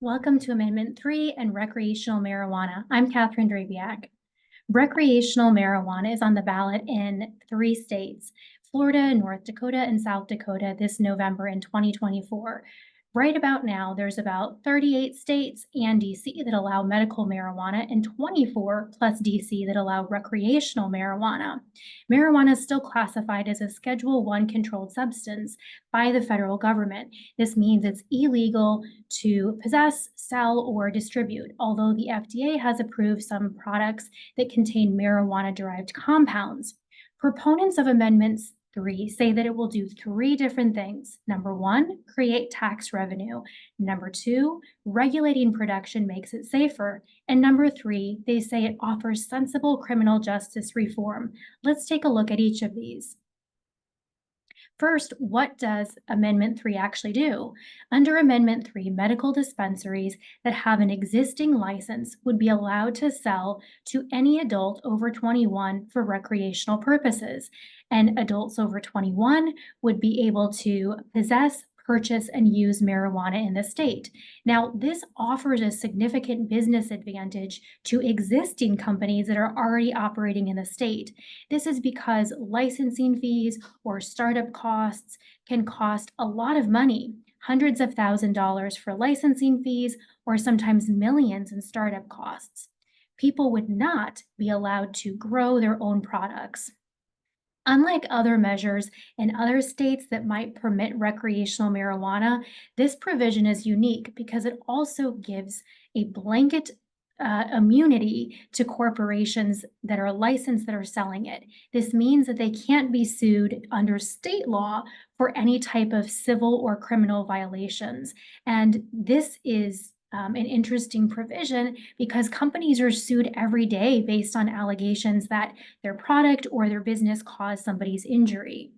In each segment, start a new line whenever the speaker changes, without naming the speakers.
Welcome to Amendment 3 and recreational marijuana. I'm Catherine Drabiak. Recreational marijuana is on the ballot in 3 states, Florida, North Dakota, and South Dakota this November in 2024. Right about now, there's about 38 states and DC that allow medical marijuana and 24 plus DC that allow recreational marijuana. Marijuana is still classified as a Schedule 1 controlled substance by the federal government. This means it's illegal to possess, sell, or distribute, although the FDA has approved some products that contain marijuana-derived compounds. Proponents of Amendments 3 say that it will do 3 different things. Number 1, create tax revenue. Number 2, regulating production makes it safer. And number 3, they say it offers sensible criminal justice reform. Let's take a look at each of these. First, what does Amendment 3 actually do? Under Amendment 3, medical dispensaries that have an existing license would be allowed to sell to any adult over 21 for recreational purposes, and adults over 21 would be able to possess, purchase, and use marijuana in the state. Now, this offers a significant business advantage to existing companies that are already operating in the state. This is because licensing fees or startup costs can cost a lot of money, hundreds of $1,000s for licensing fees, or sometimes millions in startup costs. People would not be allowed to grow their own products. Unlike other measures in other states that might permit recreational marijuana, this provision is unique because it also gives a blanket immunity to corporations that are licensed that are selling it. This means that they can't be sued under state law for any type of civil or criminal violations. And this is an interesting provision because companies are sued every day based on allegations that their product or their business caused somebody's injury.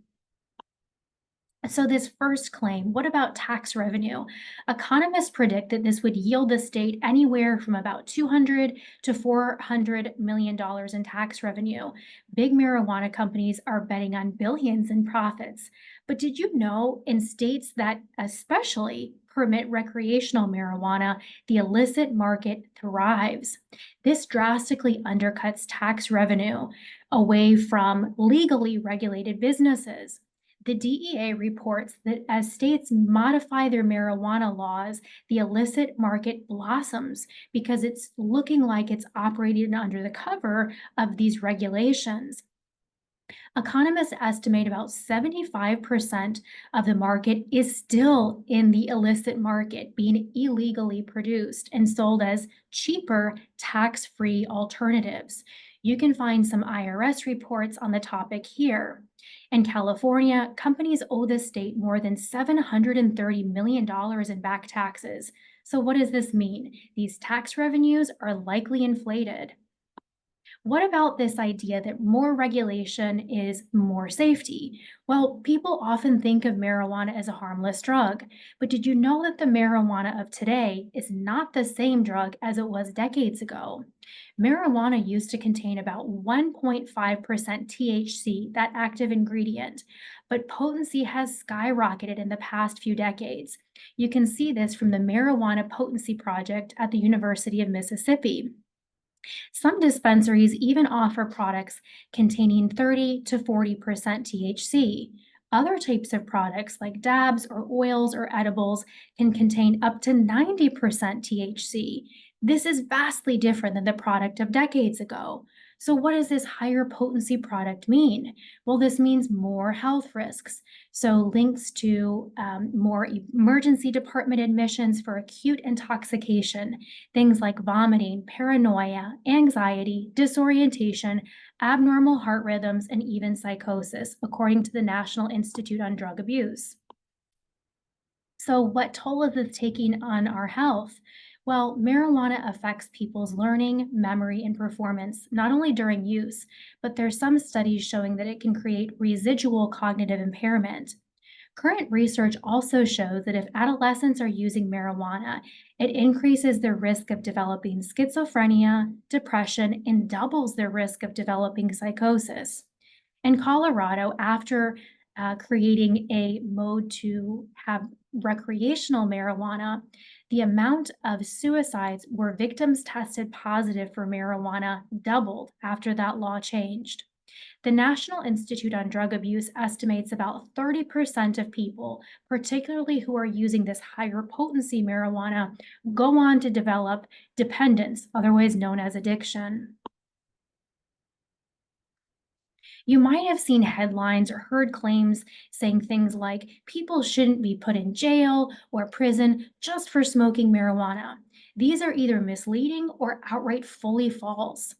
So this first claim, what about tax revenue? Economists predict that this would yield the state anywhere from about $200 to $400 million in tax revenue. Big marijuana companies are betting on billions in profits. But did you know in states that especially permit recreational marijuana, the illicit market thrives? This drastically undercuts tax revenue away from legally regulated businesses. The DEA reports that as states modify their marijuana laws, the illicit market blossoms because it's looking like it's operating under the cover of these regulations. Economists estimate about 75% of the market is still in the illicit market, being illegally produced and sold as cheaper, tax-free alternatives. You can find some IRS reports on the topic here. In California, companies owe the state more than $730 million in back taxes. So what does this mean? These tax revenues are likely inflated. What about this idea that more regulation is more safety? Well, people often think of marijuana as a harmless drug, but did you know that the marijuana of today is not the same drug as it was decades ago? Marijuana used to contain about 1.5% THC, that active ingredient, but potency has skyrocketed in the past few decades. You can see this from the Marijuana Potency Project at the University of Mississippi. Some dispensaries even offer products containing 30 to 40% THC. Other types of products like dabs or oils or edibles can contain up to 90% THC. This is vastly different than the product of decades ago. So what does this higher potency product mean? Well, this means more health risks. So links to more emergency department admissions for acute intoxication, things like vomiting, paranoia, anxiety, disorientation, abnormal heart rhythms, and even psychosis, according to the National Institute on Drug Abuse. So what toll is this taking on our health? Well, marijuana affects people's learning, memory, and performance, not only during use, but there's some studies showing that it can create residual cognitive impairment. Current research also shows that if adolescents are using marijuana, it increases their risk of developing schizophrenia, depression, and doubles their risk of developing psychosis. In Colorado, after creating a mode to have recreational marijuana, the amount of suicides where victims tested positive for marijuana doubled after that law changed. The National Institute on Drug Abuse estimates about 30% of people, particularly who are using this higher potency marijuana, go on to develop dependence, otherwise known as addiction. You might have seen headlines or heard claims saying things like people shouldn't be put in jail or prison just for smoking marijuana. These are either misleading or outright fully false.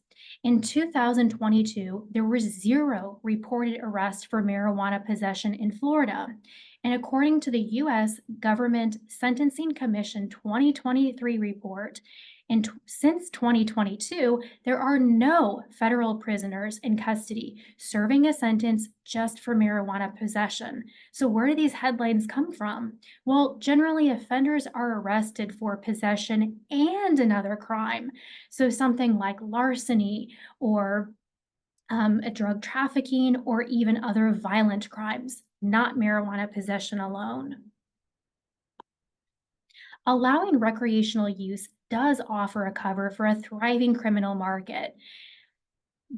In 2022, there were zero reported arrests for marijuana possession in Florida. And according to the U.S. Government Sentencing Commission 2023 report, and since 2022, there are no federal prisoners in custody serving a sentence just for marijuana possession. So, where do these headlines come from? Well, generally, offenders are arrested for possession and another crime. So, something like larceny or a drug trafficking or even other violent crimes, not marijuana possession alone. Allowing recreational use does offer a cover for a thriving criminal market.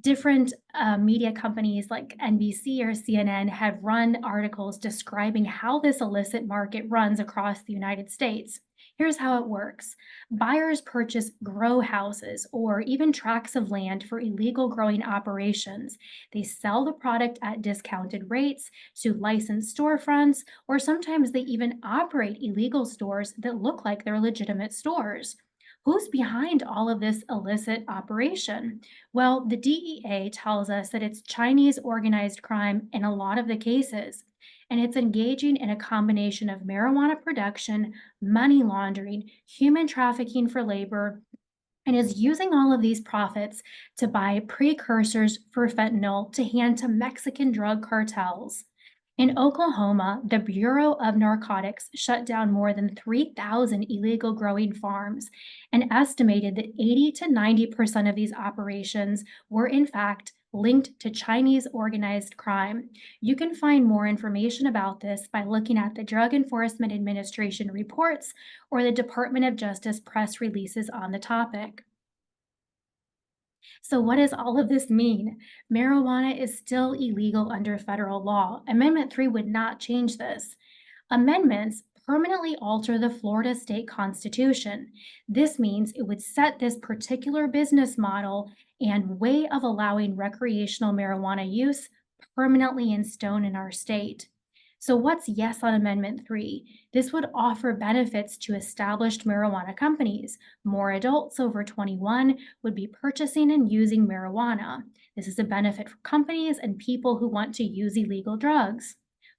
Different media companies like NBC or CNN have run articles describing how this illicit market runs across the United States. Here's how it works. Buyers purchase grow houses or even tracts of land for illegal growing operations. They sell the product at discounted rates to licensed storefronts, or sometimes they even operate illegal stores that look like they're legitimate stores. Who's behind all of this illicit operation? Well, the DEA tells us that it's Chinese organized crime in a lot of the cases, and it's engaging in a combination of marijuana production, money laundering, human trafficking for labor, and is using all of these profits to buy precursors for fentanyl to hand to Mexican drug cartels. In Oklahoma, the Bureau of Narcotics shut down more than 3,000 illegal growing farms and estimated that 80 to 90% of these operations were, in fact, linked to Chinese organized crime. You can find more information about this by looking at the Drug Enforcement Administration reports or the Department of Justice press releases on the topic. So, what does all of this mean? Marijuana is still illegal under federal law. Amendment 3 would not change this. Amendments permanently alter the Florida state constitution. This means it would set this particular business model and way of allowing recreational marijuana use permanently in stone in our state. So, what's yes on Amendment 3? This would offer benefits to established marijuana companies. More adults over 21 would be purchasing and using marijuana. This is a benefit for companies and people who want to use illegal drugs.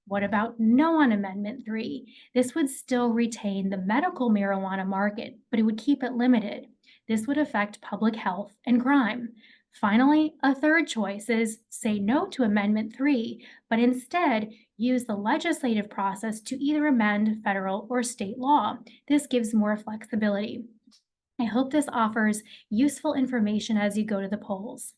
What about no on Amendment 3? This would still retain the medical marijuana market, but it would keep it limited. This would affect public health and crime. Finally, a third choice is say no to Amendment 3, but instead use the legislative process to either amend federal or state law. This gives more flexibility. I hope this offers useful information as you go to the polls.